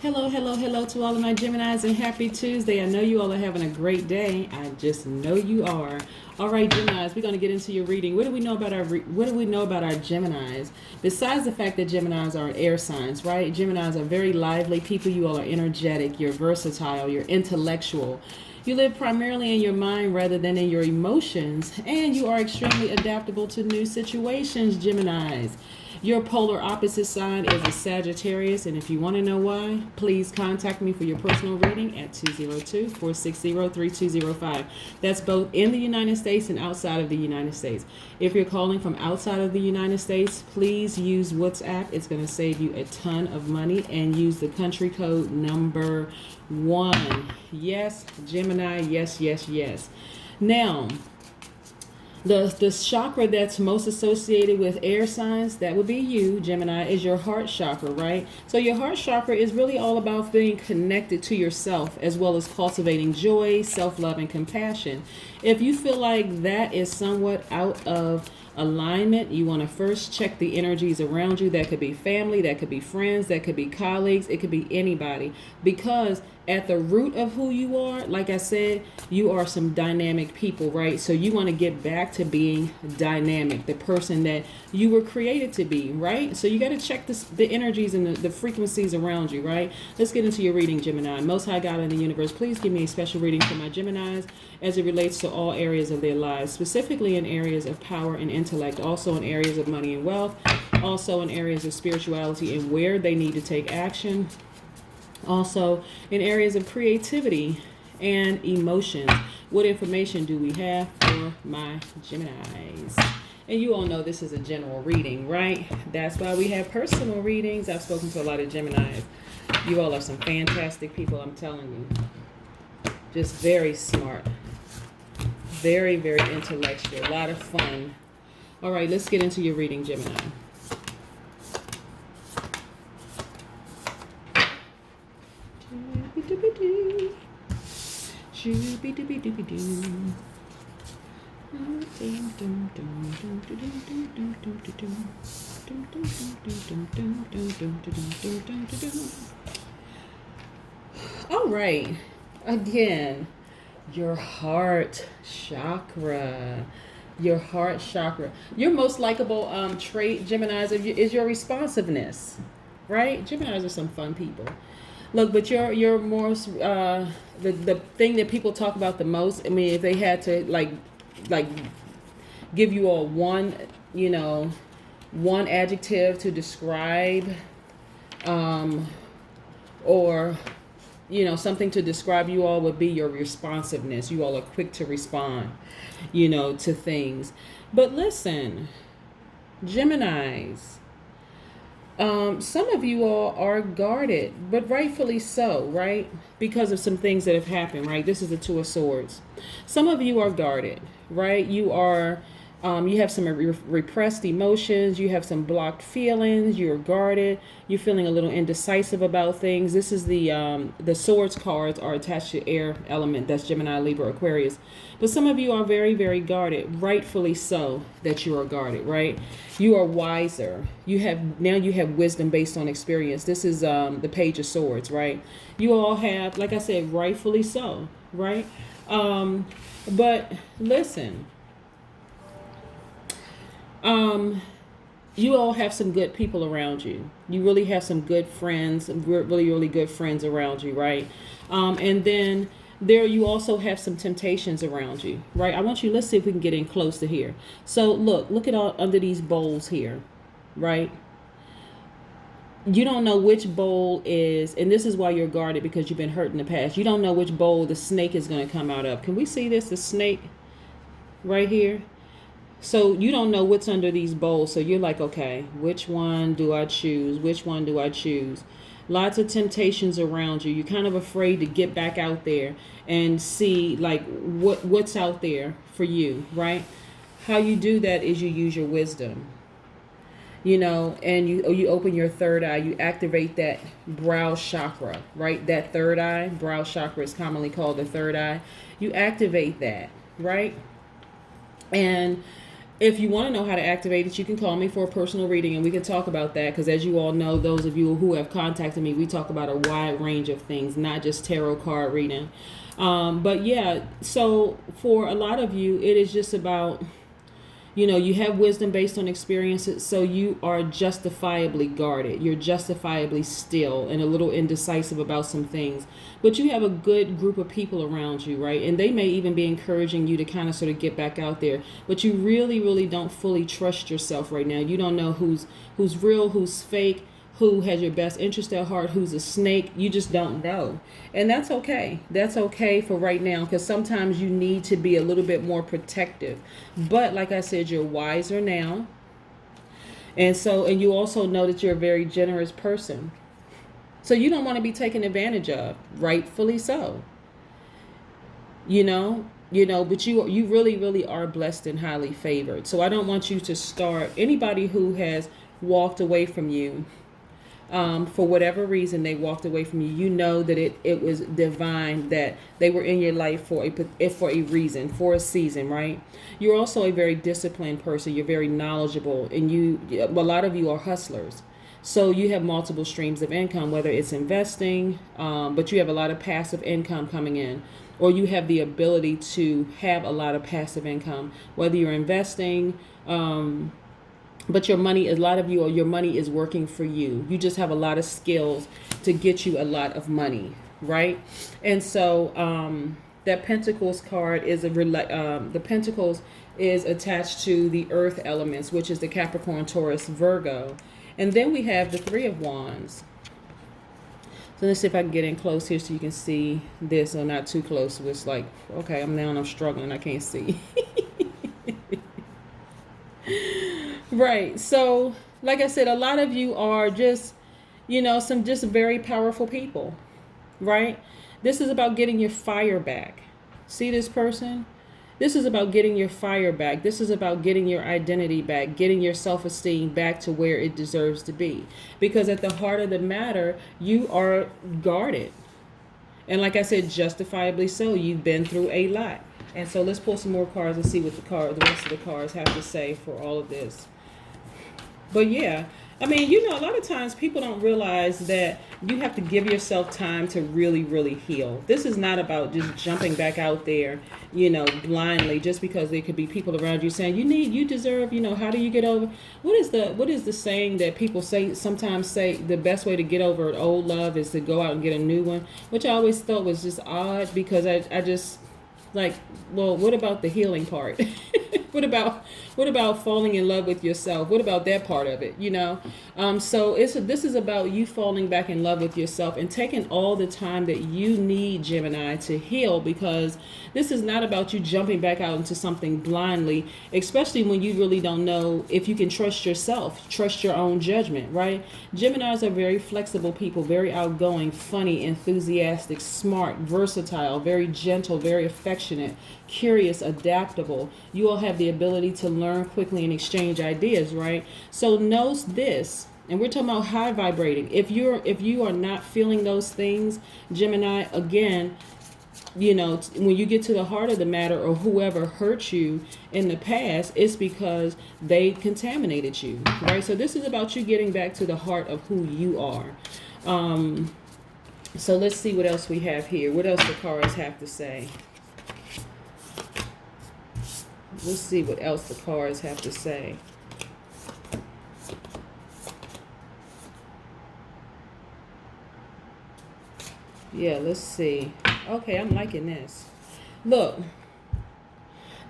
Hello, hello, hello to all of my Geminis and happy Tuesday. I know you all are having a great day. I just know you are. All right, Geminis, we're going to get into your reading. What do we know about our Geminis? Besides the fact that Geminis are air signs, right? Geminis are very lively people. You all are energetic, you're versatile, you're intellectual. You live primarily in your mind rather than in your emotions, and you are extremely adaptable to new situations, Geminis. Your polar opposite sign is a Sagittarius, and if you want to know why, please contact me for your personal reading at 202-460-3205. That's both in the United States and outside of the United States. If you're calling from outside of the United States, please use WhatsApp. It's going to save you a ton of money, and use the country code number 1. Yes, Gemini, yes, yes, yes. Now, the chakra that's most associated with air signs, that would be you, Gemini, is your heart chakra, right? So your heart chakra is really all about being connected to yourself, as well as cultivating joy, self-love, and compassion. If you feel like that is somewhat out of alignment, you want to first check the energies around you. That could be family, that could be friends, that could be colleagues, it could be anybody. Because at the root of who you are, like I said, you are some dynamic people, right? So you want to get back to being dynamic, the person that you were created to be, right? So you got to check the energies and the frequencies around you, right? Let's get into your reading, Gemini. Most High God in the universe, please give me a special reading for my Geminis as it relates to all areas of their lives, specifically in areas of power and intellect, also in areas of money and wealth, also in areas of spirituality and where they need to take action, also in areas of creativity and emotions. What information do we have for my Geminis? And you all know this is a general reading, right? That's why we have personal readings. I've spoken to a lot of Geminis. You all are some fantastic people, I'm telling you. Just very smart. Very, very intellectual. A lot of fun. All right, let's get into your reading, Gemini. All right, again, your heart chakra. Your heart chakra. Your most likable trait, Geminis, is your responsiveness, right? Geminis are some fun people. Look, but you're more the thing that people talk about the most. I mean, if they had to like give you all one adjective to describe, or something to describe you all, would be your responsiveness. You all are quick to respond, to things. But listen, Geminis. Some of you all are guarded, but rightfully so, right? Because of some things that have happened, right? This is the Two of Swords. Some of you are guarded, right? You have some repressed emotions. You have some blocked feelings. You're guarded. You're feeling a little indecisive about things. This is the Swords cards are attached to air element. That's Gemini, Libra, Aquarius. But some of you are very, very guarded, rightfully so that you are guarded, right? You are wiser. You have wisdom based on experience. This is the Page of Swords, right? You all have, like I said, rightfully so, right? But listen. You all have some good people around you. You really have some good friends, really, really good friends around you, right? And then you also have some temptations around you, right? Let's see if we can get in close to here. So look at all under these bowls here, right? You don't know which bowl is, and this is why you're guarded, because you've been hurt in the past. You don't know which bowl the snake is going to come out of. Can we see this? The snake right here. So you don't know what's under these bowls. So you're like, okay, which one do I choose? Which one do I choose? Lots of temptations around you. You're kind of afraid to get back out there and see like what's out there for you, right? How you do that is you use your wisdom, and you open your third eye. You activate that brow chakra, right? That third eye, brow chakra is commonly called the third eye. You activate that, right? And If you want to know how to activate it, you can call me for a personal reading and we can talk about that. Because as you all know, those of you who have contacted me, we talk about a wide range of things, not just tarot card reading. But yeah, so for a lot of you, it is just about, you have wisdom based on experiences, so you are justifiably guarded. You're justifiably still and a little indecisive about some things. But you have a good group of people around you, right? And they may even be encouraging you to kind of sort of get back out there. But you really, really don't fully trust yourself right now. You don't know who's real, who's fake, who has your best interest at heart, who's a snake. You just don't know. And that's okay. That's okay for right now, because sometimes you need to be a little bit more protective. But like I said, you're wiser now. And you also know that you're a very generous person. So you don't want to be taken advantage of, rightfully so. But you really, really are blessed and highly favored. So I don't want you to start, anybody who has walked away from you, for whatever reason they walked away from you, you know that it was divine, that they were in your life for a reason, for a season, right? You're also a very disciplined person. You're very knowledgeable, and a lot of you are hustlers. So you have multiple streams of income, whether it's investing, but you have a lot of passive income coming in, or you have the ability to have a lot of passive income, whether you're investing, but your money, a lot of you, or your money is working for you. You just have a lot of skills to get you a lot of money, right? And so that Pentacles card is the Pentacles is attached to the earth elements, which is the Capricorn, Taurus, Virgo. And then we have the Three of Wands. So let's see if I can get in close here so you can see this, or not too close. So it's like, okay, I'm struggling. I can't see. Right. So, like I said, a lot of you are just, some just very powerful people, right? This is about getting your fire back. See this person? This is about getting your fire back. This is about getting your identity back, getting your self-esteem back to where it deserves to be. Because at the heart of the matter, you are guarded. And like I said, justifiably so. You've been through a lot. And so let's pull some more cards and see what the rest of the cards have to say for all of this. But yeah, I mean, a lot of times people don't realize that you have to give yourself time to really, really heal. This is not about just jumping back out there, blindly, just because there could be people around you saying, you deserve, how do you get over? What is the saying that people sometimes say the best way to get over an old love is to go out and get a new one, which I always thought was just odd, because I just like, well, what about the healing part? What about falling in love with yourself? What about that part of it? So this is about you falling back in love with yourself and taking all the time that you need, Gemini, to heal, because this is not about you jumping back out into something blindly, especially when you really don't know if you can trust yourself, trust your own judgment, right? Geminis are very flexible people, very outgoing, funny, enthusiastic, smart, versatile, very gentle, very affectionate, curious, adaptable. You all have the ability to learn quickly and exchange ideas, right? So know this, and we're talking about high vibrating. If you are not feeling those things, Gemini, again, when you get to the heart of the matter, or whoever hurt you in the past, it's because they contaminated you, right? So this is about you getting back to the heart of who you are. So let's see what else we have here. What else the cards have to say? Let's see what else the cards have to say. Yeah, let's see. Okay, I'm liking this. Look,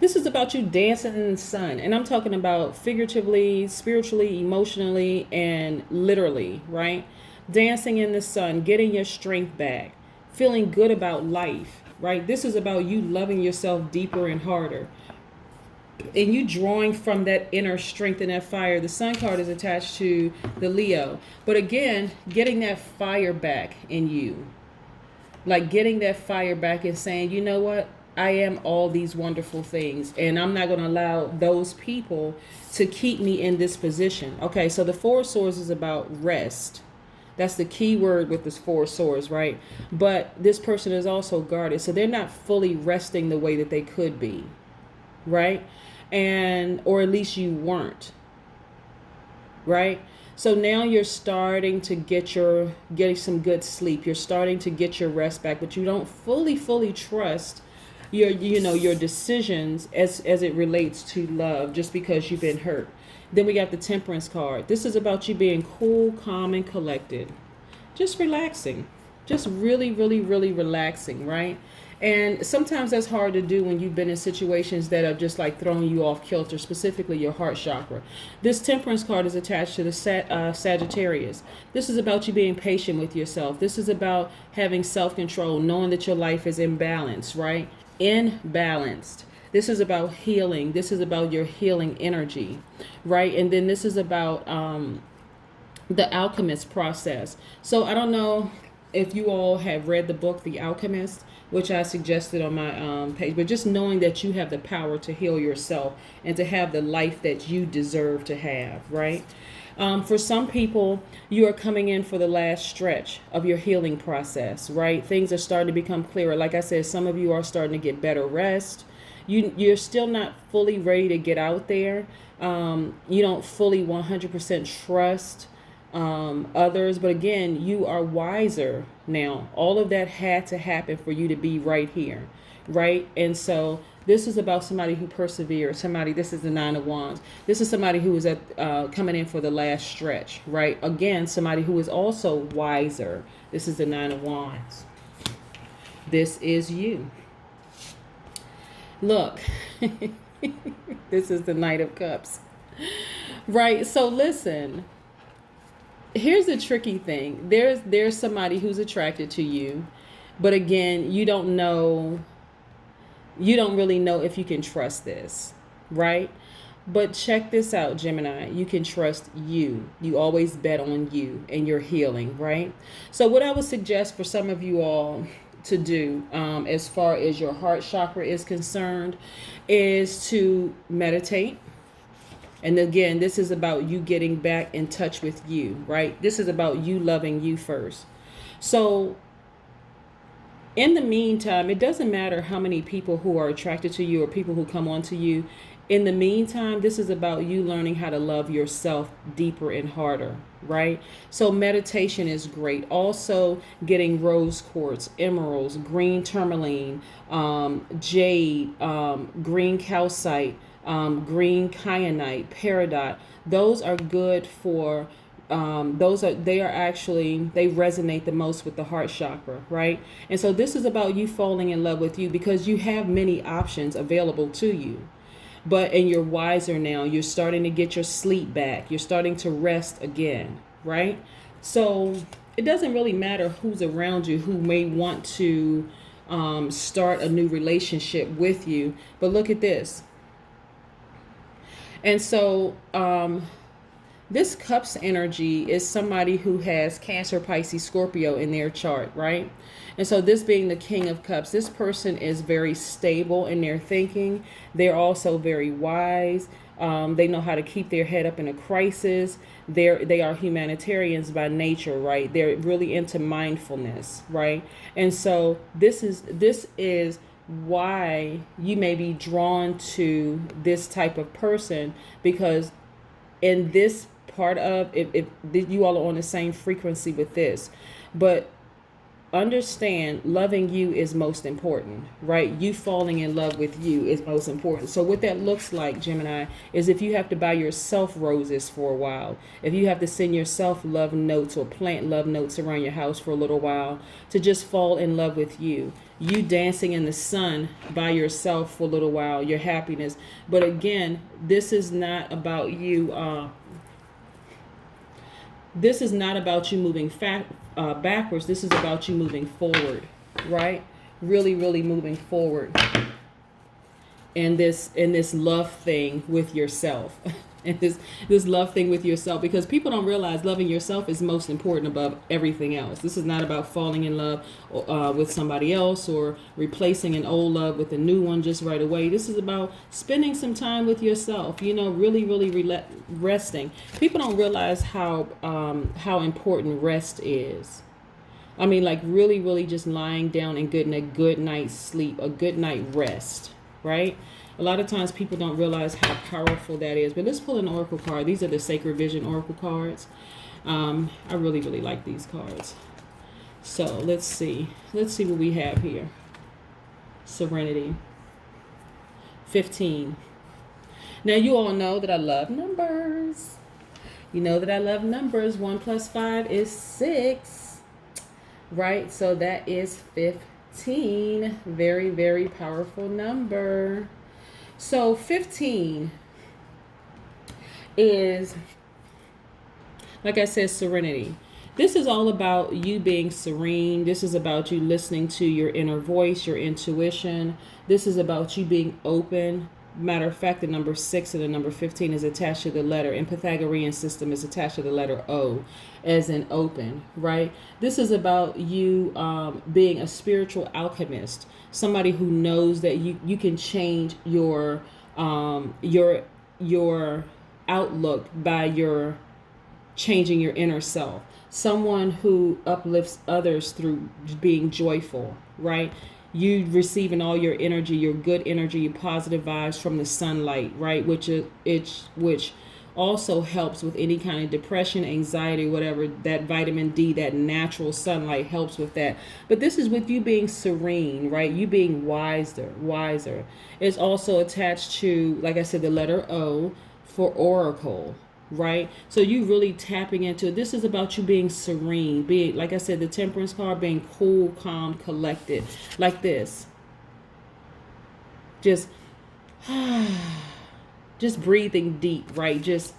this is about you dancing in the sun. And I'm talking about figuratively, spiritually, emotionally, and literally, right? Dancing in the sun, getting your strength back, feeling good about life, right? This is about you loving yourself deeper and harder, and you drawing from that inner strength and that fire. The Sun card is attached to the Leo. But again, getting that fire back in you. Like getting that fire back and saying, you know what? I am all these wonderful things, and I'm not going to allow those people to keep me in this position. Okay, so the Four of Swords is about rest. That's the key word with this Four of Swords, right? But this person is also guarded, so they're not fully resting the way that they could be, right? or at least you weren't, right? So now you're starting to getting some good sleep. You're starting to get your rest back, but you don't fully trust your decisions as it relates to love, just because you've been hurt. Then we got the Temperance card. This is about you being cool, calm, and collected. Just relaxing. Just really relaxing, right? And sometimes that's hard to do when you've been in situations that are just like throwing you off kilter, specifically your heart chakra. This Temperance card is attached to the Sagittarius. This is about you being patient with yourself. This is about having self-control, knowing that your life is in balance, right? Imbalanced. This is about healing. This is about your healing energy, right? And then this is about the alchemist process. So I don't know if you all have read the book The Alchemist, which I suggested on my page, but just knowing that you have the power to heal yourself and to have the life that you deserve to have, right? For some people, you are coming in for the last stretch of your healing process, right? Things are starting to become clearer. Like I said, some of you are starting to get better rest. You're still not fully ready to get out there. You don't fully 100% trust others, but again, you are wiser now. All of that had to happen for you to be right here, right? And so this is about somebody who perseveres. This is the Nine of Wands. This is somebody who is coming in for the last stretch, right? Again, somebody who is also wiser. This is the Nine of Wands. This is you. Look, this is the Knight of Cups, right? So listen, here's the tricky thing. There's somebody who's attracted to you, but again, you don't really know if you can trust this, right? But check this out, Gemini. You can trust you. You always bet on you and your healing, right? So what I would suggest for some of you all to do as far as your heart chakra is concerned is to meditate. And again, this is about you getting back in touch with you, right? This is about you loving you first. So in the meantime, it doesn't matter how many people who are attracted to you or people who come on to you. In the meantime, this is about you learning how to love yourself deeper and harder, right? So meditation is great. Also getting rose quartz, emeralds, green tourmaline, jade, green calcite, green kyanite, peridot. Those are good for they resonate the most with the heart chakra, right? And so this is about you falling in love with you because you have many options available to you. And you're wiser now. You're starting to get your sleep back. You're starting to rest again, right? So it doesn't really matter who's around you who may want to start a new relationship with you. But look at this. And so this Cups energy is somebody who has Cancer, Pisces, Scorpio in their chart, right? And so this being the King of Cups, this person is very stable in their thinking. They're also very wise. They know how to keep their head up in a crisis. They are humanitarians by nature, right? They're really into mindfulness, right? And so this is why you may be drawn to this type of person, because in this part of if you all are on the same frequency with this. But understand, loving you is most important, right? You falling in love with you is most important. So what that looks like, Gemini, is if you have to buy yourself roses for a while, if you have to send yourself love notes or plant love notes around your house for a little while to just fall in love with you dancing in the sun by yourself for a little while, your happiness. But again, this is not about you this is not about you moving backwards. This is about you moving forward, right? Really moving forward in this love thing with yourself. And this love thing with yourself, because people don't realize loving yourself is most important above everything else. This is not about falling in love with somebody else or replacing an old love with a new one just right away. This is about spending some time with yourself, really resting. People don't realize how important rest is. I mean, like really just lying down and getting a good night's sleep, a good night rest, right? A lot of times people don't realize how powerful that is. But let's pull an oracle card. These are the Sacred Vision oracle cards. I really, really like these cards. So let's see. Let's see what we have here. Serenity. 15. Now you all know that I love numbers. You know that I love numbers. 1 + 5 is 6. Right? So that is 15. Very, very powerful number. So 15 is, like I said, serenity. This is all about you being serene. This is about you listening to your inner voice, your intuition. This is about you being open. Matter of fact, the number 6 and the number 15 is attached to the letter. In Pythagorean system is attached to the letter O, as in open, right? This is about you being a spiritual alchemist, somebody who knows that you can change your outlook by your changing your inner self. Someone who uplifts others through being joyful, right? You receiving all your energy, your good energy, your positive vibes from the sunlight, right? Which also helps with any kind of depression, anxiety, whatever. That vitamin D, that natural sunlight helps with that. But this is with you being serene, right? You being wiser. It's also attached to, like I said, the letter O for oracle, right? So you really tapping into it. This is about you being serene, being, like I said, the Temperance card, being cool, calm, collected, like this. Just breathing deep, right? Just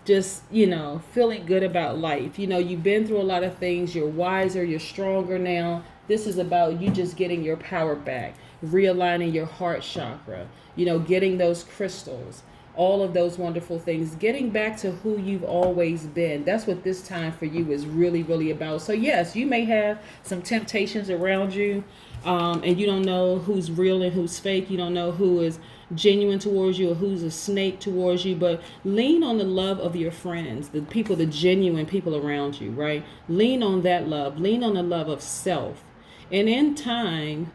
feeling good about life. You've been through a lot of things. You're wiser, you're stronger now. This is about you just getting your power back, realigning your heart chakra, getting those crystals, all of those wonderful things, getting back to who you've always been. That's what this time for you is really, really about. So yes, you may have some temptations around you, and you don't know who's real and who's fake. You don't know who is genuine towards you or who's a snake towards you, but lean on the love of your friends, the people, the genuine people around you, right? Lean on that love. Lean on the love of self. And in time,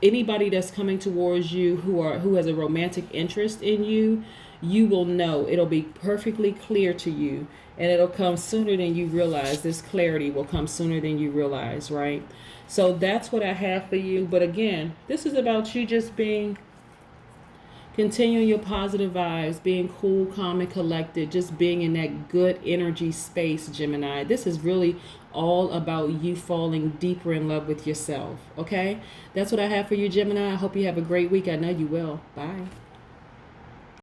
anybody that's coming towards you who has a romantic interest in you, you will know. It'll be perfectly clear to you, and it'll come sooner than you realize. This clarity will come sooner than you realize, right? So that's what I have for you. But again, this is about you just continuing your positive vibes, being cool, calm, and collected, just being in that good energy space, Gemini. This is really all about you falling deeper in love with yourself, okay? That's what I have for you, Gemini. I hope you have a great week. I know you will. Bye.